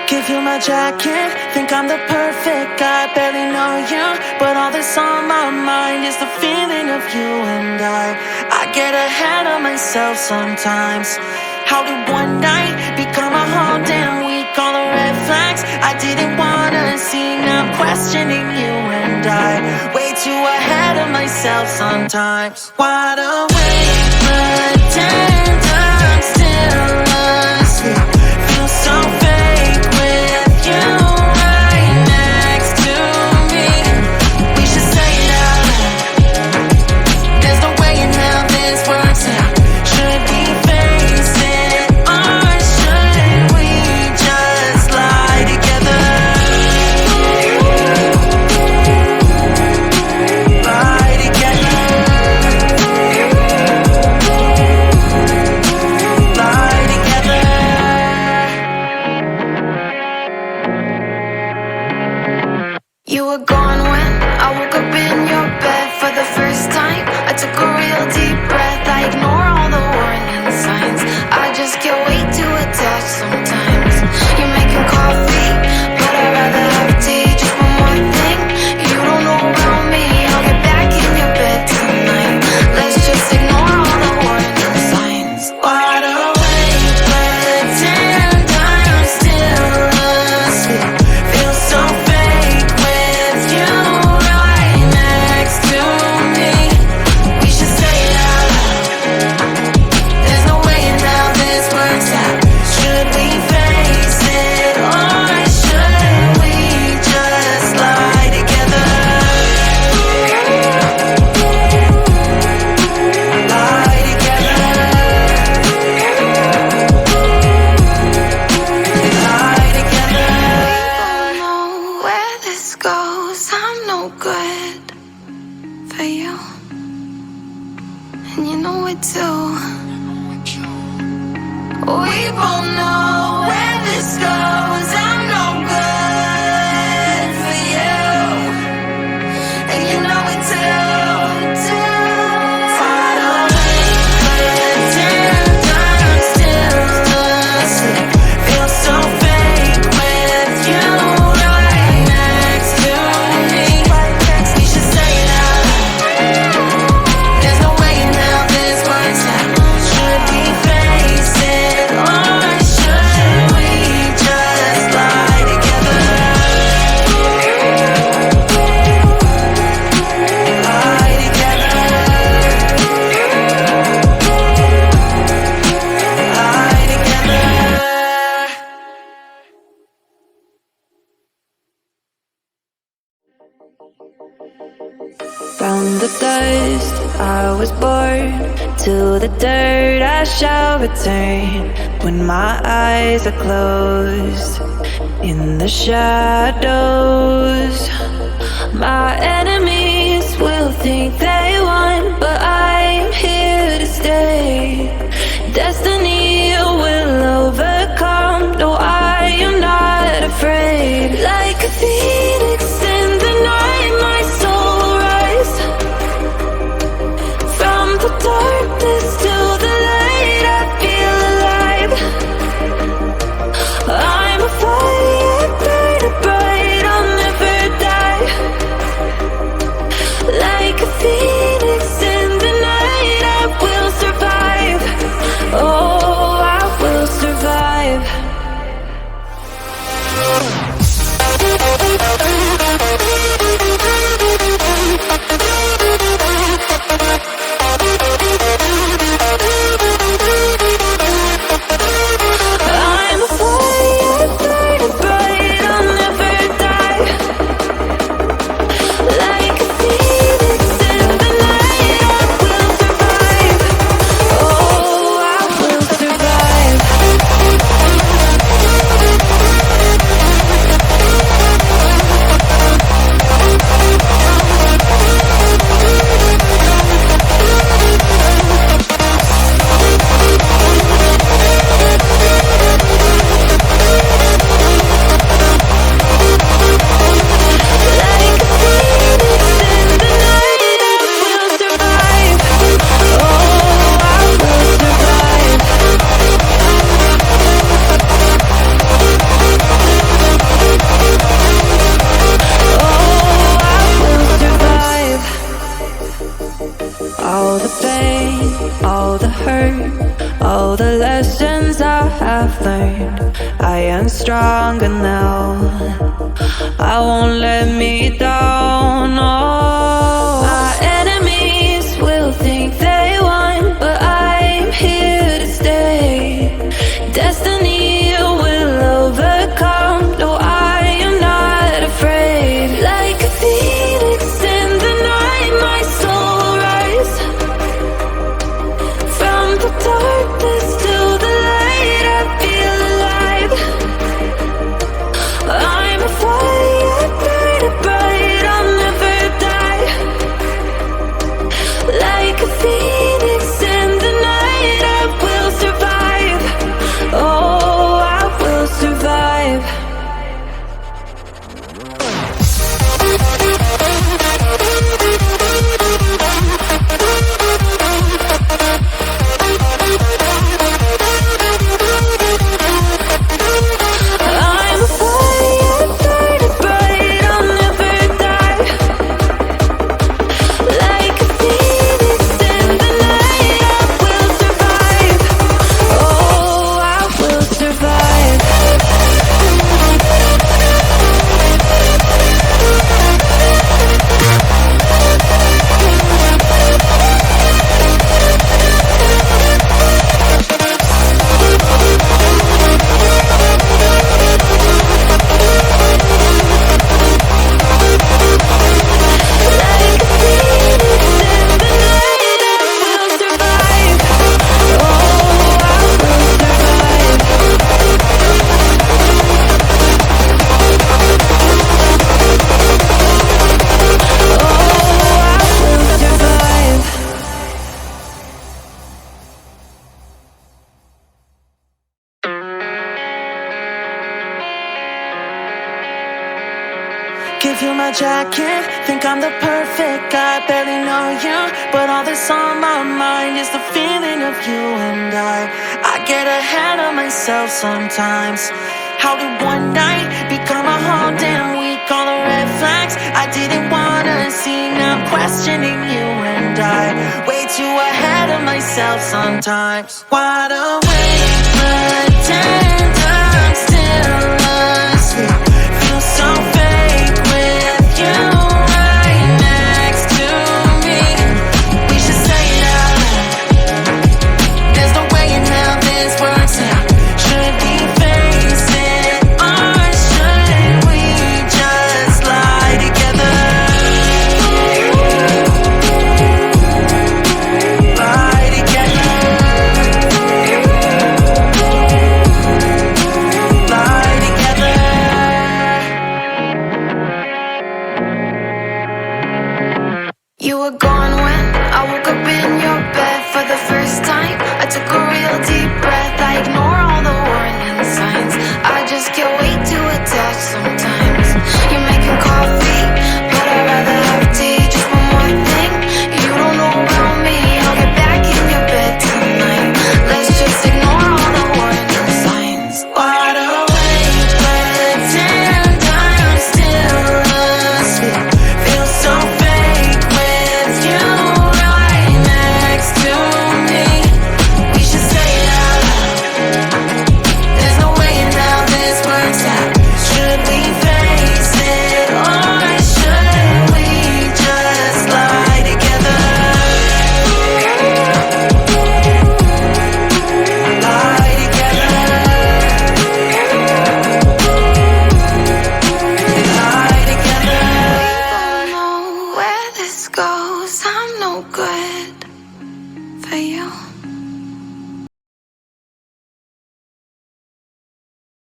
Give you my jacket, think I'm the perfect guy. Barely know you, but all that's on my mind is the feeling of you and I get ahead of myself sometimes. How did one night become a whole damn week? All the red flags I didn't wanna see, now I'm questioning you and I way too ahead of myself sometimes. Wide awake, pretend I'm still asleep. Feel so fake with you right next to me. We should say it out loud. There's no way in hell this works out. Should we face it or should we just lie together? Lie together. Lie together. You were gone when I woke up in your bed for the first time. I took a real deep breath. I ignore all the warning signs. I just get way too attached sometimes. You're making coffee, but I'd rather have tea. Just one more thing, you don't know about me. I'll get back in your bed tonight. Let's just ignore all the warning signs. Wide awake, pretend I'm still asleep. Feel so fake with you right next to me. We should say it out loud. There's no way in hell this works out. Should we face it or should we just lie together? Lie together. Lie together. We both know where this goes. I'm no good for you, and you know it too. We both know where this goes. I'm no good for you, and you know it too. Wide awake, pretend I'm still asleep. Feel so fake with you right next to me. We should say it out loud. There's no way in hell this works out. Should we face it or should we just lie together? Lie together. Lie together. From the dust I was born, to the dirt I shall return. When my eyes are closed, in the shadows, my enemies will think they won, but I am here to stay. Destiny will overcome, no, I am not afraid. Like a phoenix in the night, my soul will rise. From the darkness to the light, I feel alive. I'm a fire burning bright, I'll never die. Like a phoenix in the night, I will survive. Oh, all the hurt, all the lessons I have learned. I am stronger now, I won't let me down. Oh, my enemies will think they won, but I'm here to stay. Destiny will overcome, no, I am not afraid. Like a phoenix in the night, my soul will rise. From the darkness to the light, I feel alive. I'm a fire, burning bright, I'll never die. Like a phoenix in the night, I will survive. Oh, I will survive. I'm a fire, burning bright, I'll never die. Like a phoenix in the night, I will survive. Oh, I will survive. Like a phoenix in the night, I will survive. Oh, I will survive. Oh, I will survive. Give you my jacket, think I'm the perfect guy. Barely know you, but all that's on my mind is the feeling of you and I get ahead of myself sometimes. How did one night become a whole damn week? All the red flags I didn't wanna see, now questioning you and I way too ahead of myself sometimes. Wide awake, pretend I'm still asleep. Feel so fake with you right next to me. We should say it out loud. There's no way in hell this works out. Should we face it, or should we just lie together? Lie together. Lie together. You were gone when I woke up in your bed for the first time. I took a real deep breath. I ignore all the warning signs. I just get way too attached sometimes. You're making coffee, but I'd rather have tea. Just one more thing you don't know about me. I'll get back in your bed tonight. Let's just ignore all the warning signs. Wide awake, pretend I'm still asleep. Feel so fake with you right next to me. We should say it out loud. There's no way in hell this works out. Should we face it, or should we just lie together? Lie together. Lie together. Don't know where this goes. I'm no good for you.